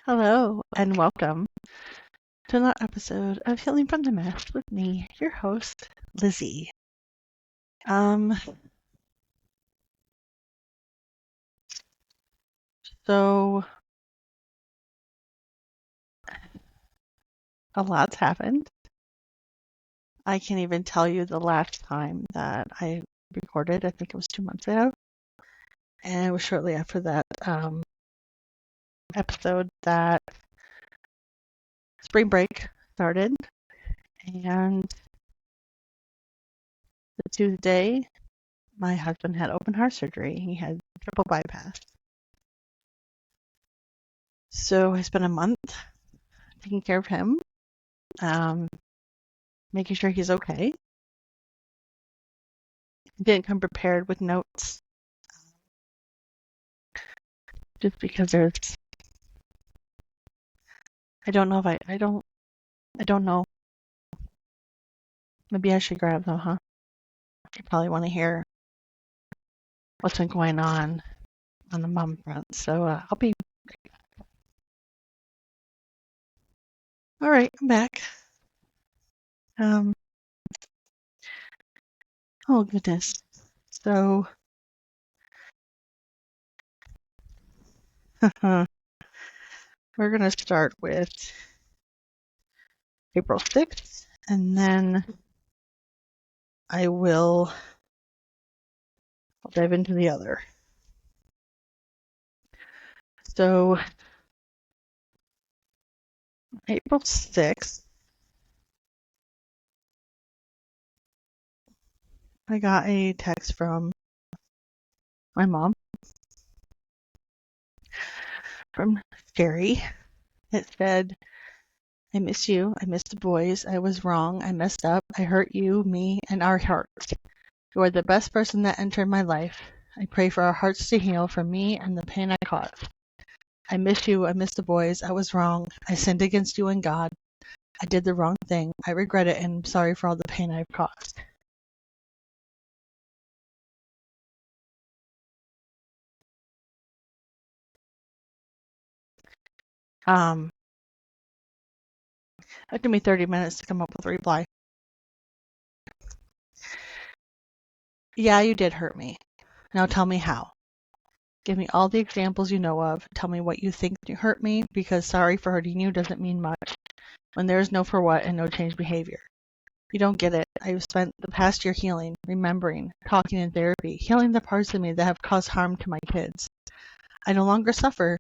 Hello and welcome to another episode of Healing from the Mess with me, your host, Lizzie. Um, so a lot's happened. I can't even tell you the last time that I recorded. I think it was 2 months ago. And it was shortly after that episode that spring break started. And the Tuesday, my husband had open heart surgery. He had triple bypass. So I spent a month taking care of him, making sure he's okay. Didn't come prepared with notes just because I don't know if I don't know. Maybe I should grab them, huh? You probably want to hear what's been going on the mom front. So I'll be all right. I'm back. Um. Oh goodness. So we're gonna start with April 6th, and then I'll dive into the other. So April 6th, I got a text from my mom from Sherry. It said, I miss you. I miss the boys. I was wrong. I messed up. I hurt you, me, and our hearts. You are the best person that entered my life. I pray for our hearts to heal from me and the pain I caused. I miss you. I miss the boys. I was wrong. I sinned against you and God. I did the wrong thing. I regret it and I'm sorry for all the pain I've caused. It took me 30 minutes to come up with a reply. Yeah, you did hurt me. Now tell me how. Give me all the examples you know of. Tell me what you think you hurt me, because sorry for hurting you doesn't mean much when there is no for what and no change behavior. You don't get it. I've spent the past year healing, remembering, talking in therapy, healing the parts of me that have caused harm to my kids. I no longer suffer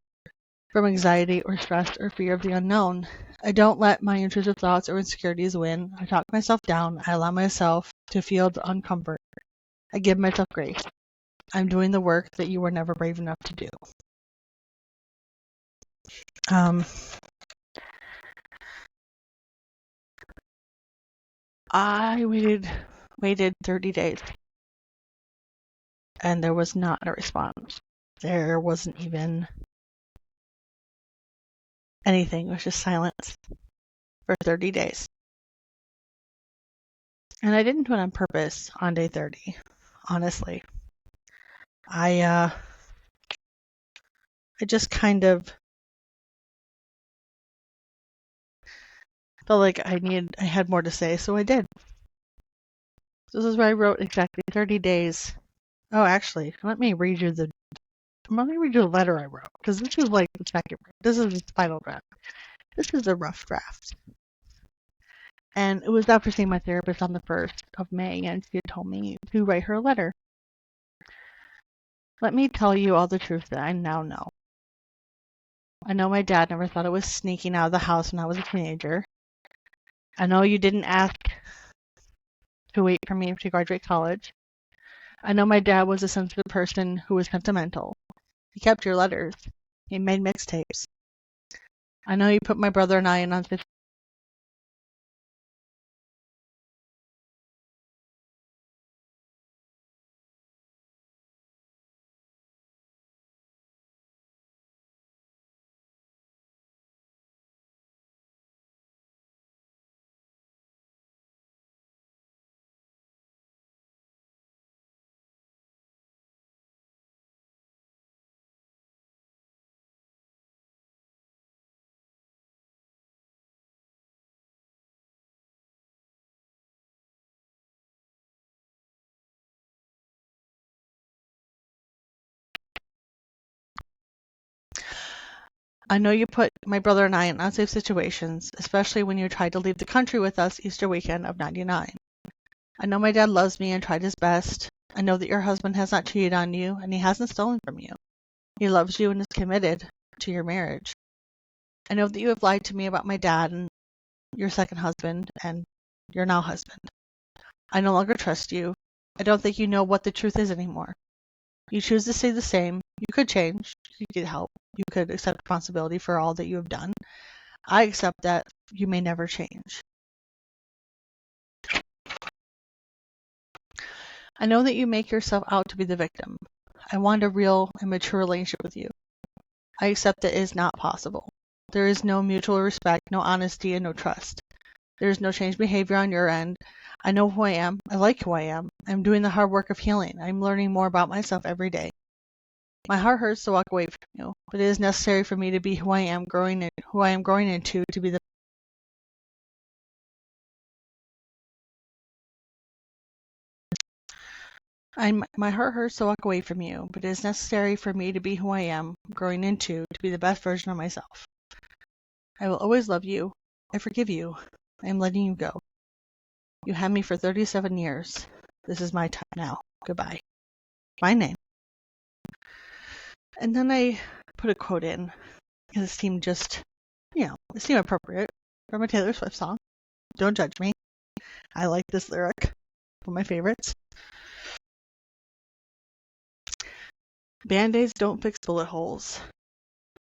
from anxiety or stress or fear of the unknown. I don't let my intrusive thoughts or insecurities win. I talk myself down. I allow myself to feel the uncomfort. I give myself grace. I'm doing the work that you were never brave enough to do. I waited 30 days and there was not a response. There wasn't even anything. It was just silence for 30 days. And I didn't do it on purpose on day 30, honestly. I just kind of felt like I had more to say, so I did. This is where I wrote exactly 30 days. Oh, actually, let me read you the letter I wrote, because this is like the second. This is the final draft. This is a rough draft. And it was after seeing my therapist on the 1st of May, and she had told me to write her a letter. Let me tell you all the truth that I now know. I know my dad never thought it was sneaking out of the house when I was a teenager. I know you didn't ask to wait for me to graduate college. I know my dad was a sensitive person who was sentimental. He kept your letters. He made mixtapes. I know you put my brother and I in on I know you put my brother and I in unsafe situations, especially when you tried to leave the country with us Easter weekend of '99. I know my dad loves me and tried his best. I know that your husband has not cheated on you and he hasn't stolen from you. He loves you and is committed to your marriage. I know that you have lied to me about my dad and your second husband and your now husband. I no longer trust you. I don't think you know what the truth is anymore. You choose to stay the same. You could change. You could help. You could accept responsibility for all that you have done. I accept that you may never change. I know that you make yourself out to be the victim. I want a real and mature relationship with you. I accept that it is not possible. There is no mutual respect, no honesty, and no trust. There is no changed behavior on your end. I know who I am. I like who I am. I'm doing the hard work of healing. I'm learning more about myself every day. My heart hurts to walk away from you, but it is necessary for me to be who I am growing into to be the my heart hurts to walk away from you, but it is necessary for me to be who I am growing into to be the best version of myself. I will always love you. I forgive you. I am letting you go. You had me for 37 years. This is my time now. Goodbye. My name. And then I put a quote in because it seemed just, it seemed appropriate from a Taylor Swift song. Don't judge me. I like this lyric. One of my favorites. Band-Aids don't fix bullet holes.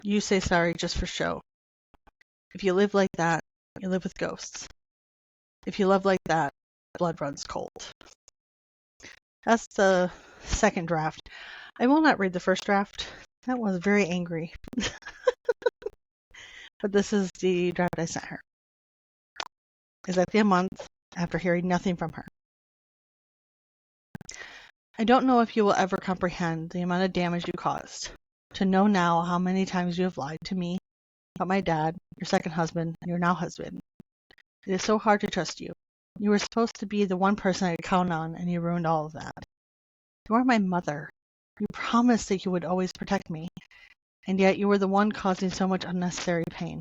You say sorry just for show. If you live like that, you live with ghosts. If you love like that, blood runs cold. That's the second draft. I will not read the first draft. That was very angry. But this is the draft I sent her. Exactly a month after hearing nothing from her. I don't know if you will ever comprehend the amount of damage you caused. To know now how many times you have lied to me about my dad, your second husband, and your now husband. It is so hard to trust you. You were supposed to be the one person I could count on, and you ruined all of that. You are my mother. You promised that you would always protect me, and yet you were the one causing so much unnecessary pain.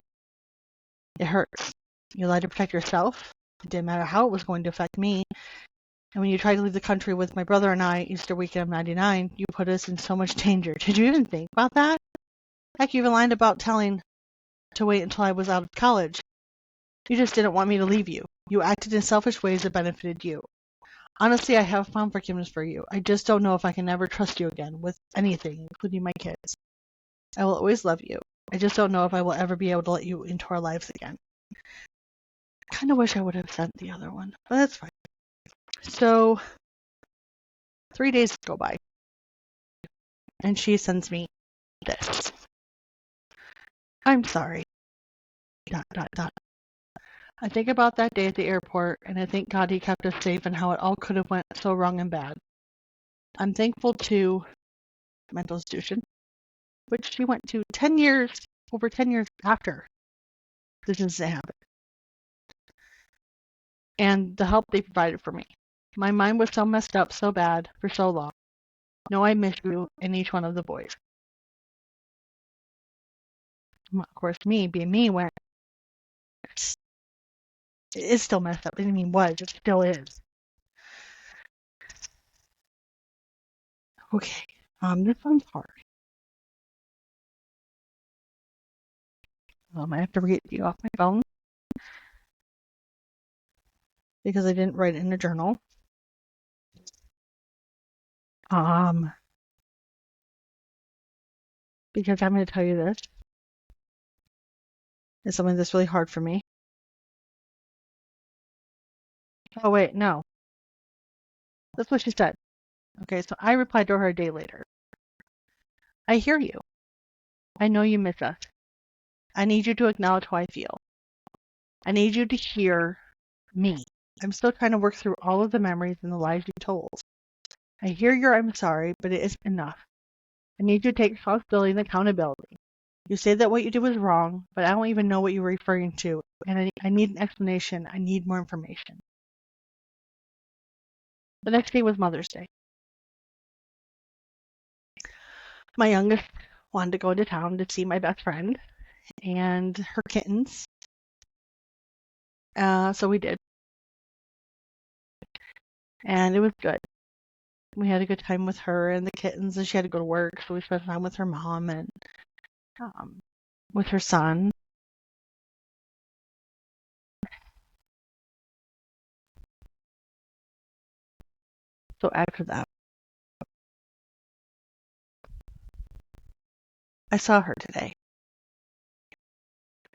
It hurts. You lied to protect yourself. It didn't matter how it was going to affect me. And when you tried to leave the country with my brother and I Easter weekend of '99, you put us in so much danger. Did you even think about that? Heck, you even lied about telling to wait until I was out of college. You just didn't want me to leave you. You acted in selfish ways that benefited you. Honestly, I have found forgiveness for you. I just don't know if I can ever trust you again with anything, including my kids. I will always love you. I just don't know if I will ever be able to let you into our lives again. I kind of wish I would have sent the other one, but that's fine. So 3 days go by, and she sends me this. I'm sorry. ... I think about that day at the airport, and I thank God he kept us safe and how it all could have went so wrong and bad. I'm thankful to mental institution, which she went to over 10 years after this incident happened, and the help they provided for me. My mind was so messed up so bad for so long. No, I miss you and each one of the boys. Of course, me, being me, went, it is still messed up. I didn't mean was, it still is. Okay, this one's hard. I have to read it to you off my phone because I didn't write it in a journal. Because I'm going to tell you this. It's something that's really hard for me. Oh, wait, no. That's what she said. Okay, so I replied to her a day later. I hear you. I know you miss us. I need you to acknowledge how I feel. I need you to hear me. I'm still trying to work through all of the memories and the lies you told. I hear your I'm sorry, but it isn't enough. I need you to take responsibility and accountability. You say that what you did was wrong, but I don't even know what you're referring to, and I need an explanation. I need more information. The next day was Mother's Day. My youngest wanted to go into town to see my best friend, and her kittens. So we did. And it was good. We had a good time with her and the kittens, and she had to go to work, so we spent time with her mom and with her son. So after that, I saw her today.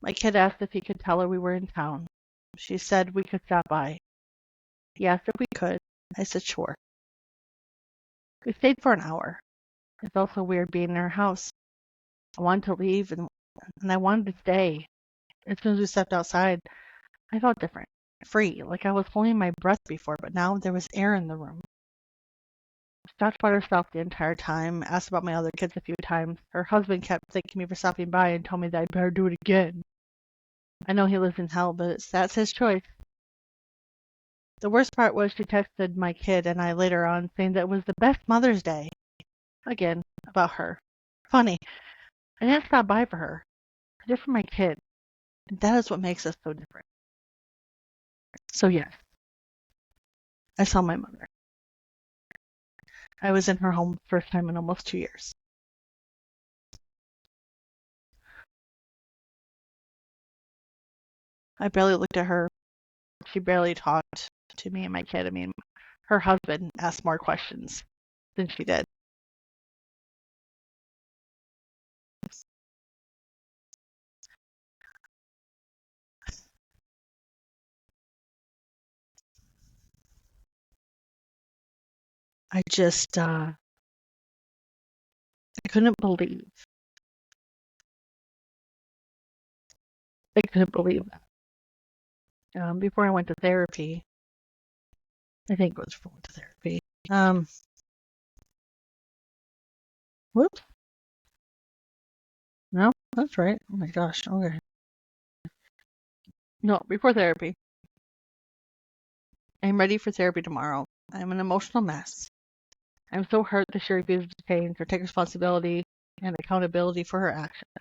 My kid asked if he could tell her we were in town. She said we could stop by. He asked if we could. I said sure. We stayed for an hour. It felt so weird being in her house. I wanted to leave and I wanted to stay. As soon as we stepped outside, I felt different, free, like I was holding my breath before, but now there was air in the room. She talked about herself the entire time, asked about my other kids a few times. Her husband kept thanking me for stopping by and told me that I'd better do it again. I know he lives in hell, but that's his choice. The worst part was she texted my kid and I later on saying that it was the best Mother's Day. Again, about her. Funny. I didn't stop by for her. I did for my kid. And that is what makes us so different. So yes, I saw my mother. I was in her home first time in almost 2 years. I barely looked at her. She barely talked to me and my kid. I mean, her husband asked more questions than she did. I just, I couldn't believe. I couldn't believe that. Before I went to therapy, I think it was before I went to therapy. Whoops. No, that's right. Oh my gosh. Okay. No, before therapy. I'm ready for therapy tomorrow. I'm an emotional mess. I'm so hurt that she refuses to change or take responsibility and accountability for her actions.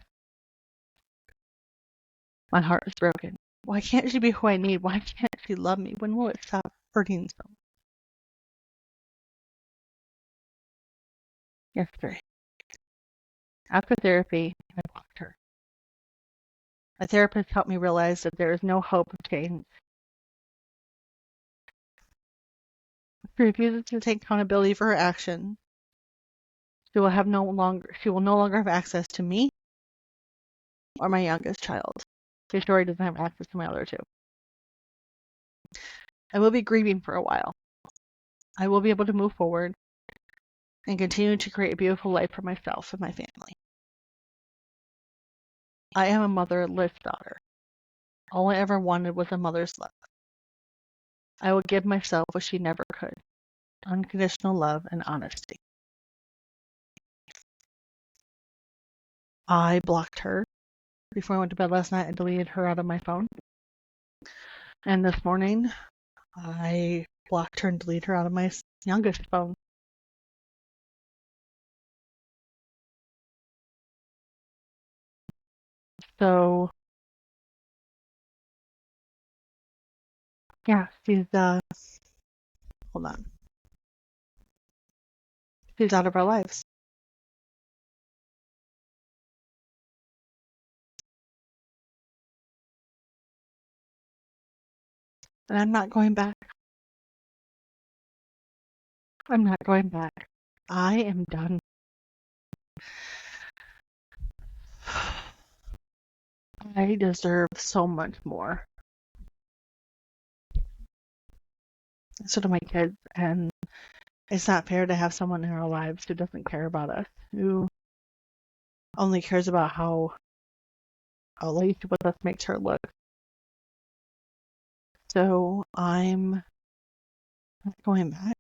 My heart is broken. Why can't she be who I need? Why can't she love me? When will it stop hurting so? Yesterday, after therapy, I blocked her. My therapist helped me realize that there is no hope of change. She refuses to take accountability for her actions. She will no longer have access to me or my youngest child. She sure doesn't have access to my other two. I will be grieving for a while. I will be able to move forward and continue to create a beautiful life for myself and my family. I am a motherless daughter. All I ever wanted was a mother's love. I will give myself what she never could: unconditional love and honesty. I blocked her before I went to bed last night and deleted her out of my phone. And this morning, I blocked her and deleted her out of my youngest phone. So, yeah, she's, hold on. She's out of our lives. And I'm not going back. I'm not going back. I am done. I deserve so much more. So do my kids, and it's not fair to have someone in our lives who doesn't care about us, who only cares about how a relationship with us makes her look. So I'm not going back.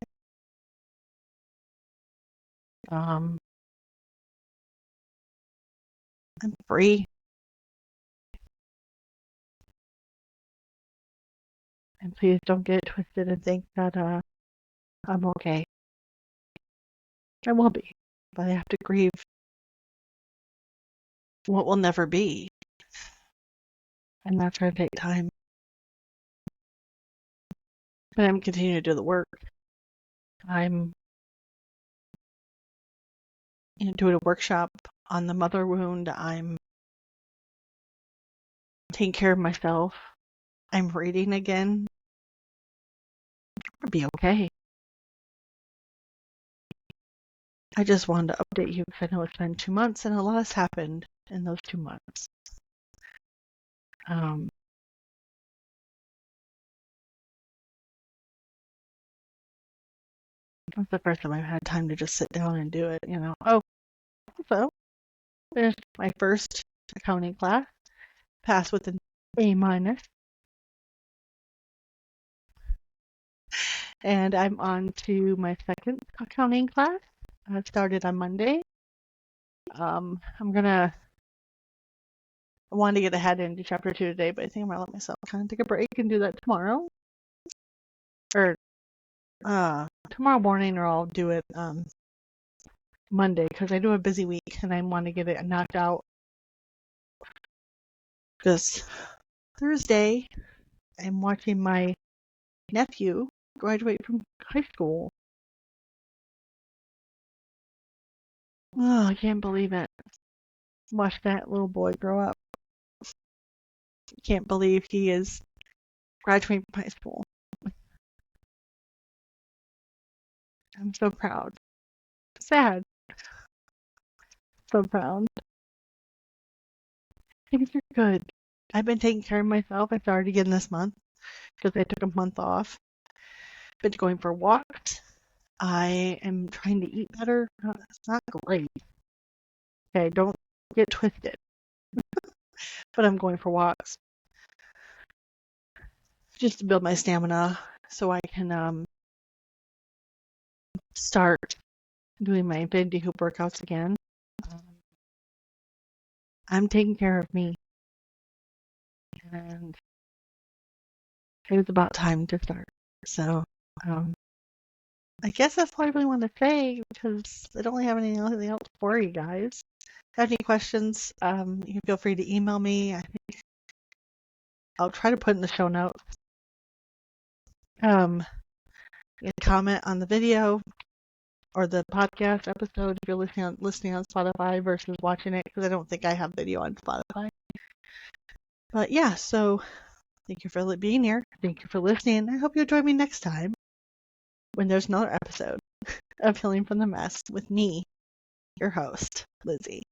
I'm free. And please don't get it twisted and think that I'm okay. I will be, but I have to grieve what will never be. And that's going to take time. But I'm continuing to do the work. I'm doing a workshop on the mother wound. I'm taking care of myself. I'm reading again. It'll be okay. I just wanted to update you because I know it's been 2 months and a lot has happened in those 2 months. That's the first time I've had time to just sit down and do it, Oh, so finished my first accounting class, passed with an A minus, and I'm on to my second accounting class. I started on Monday. I wanted to get ahead into chapter 2 today, but I think I'm gonna let myself kind of take a break and do that tomorrow, or tomorrow morning, or I'll do it Monday because I do a busy week and I want to get it knocked out. Because Thursday, I'm watching my nephew graduate from high school. Oh, I can't believe it. Watch that little boy grow up. Can't believe he is graduating from high school. I'm so proud. Sad. So proud. Things are good. I've been taking care of myself. I started again this month because I took a month off. Been going for walks. I am trying to eat better. It's not great. Okay, don't get twisted. But I'm going for walks just to build my stamina so I can start doing my Infinity Hoop workouts again. I'm taking care of me. And it was about time to start. So, I guess that's all I really want to say because I don't really have anything else for you guys. If you have any questions, you can feel free to email me. I think I'll try to put in the show notes. You can comment on the video or the podcast episode if you're listening on Spotify versus watching it, because I don't think I have video on Spotify. But yeah, so thank you for being here. Thank you for listening. I hope you'll join me next time when there's another episode of Healing from the Mess with me, your host, Lizzie.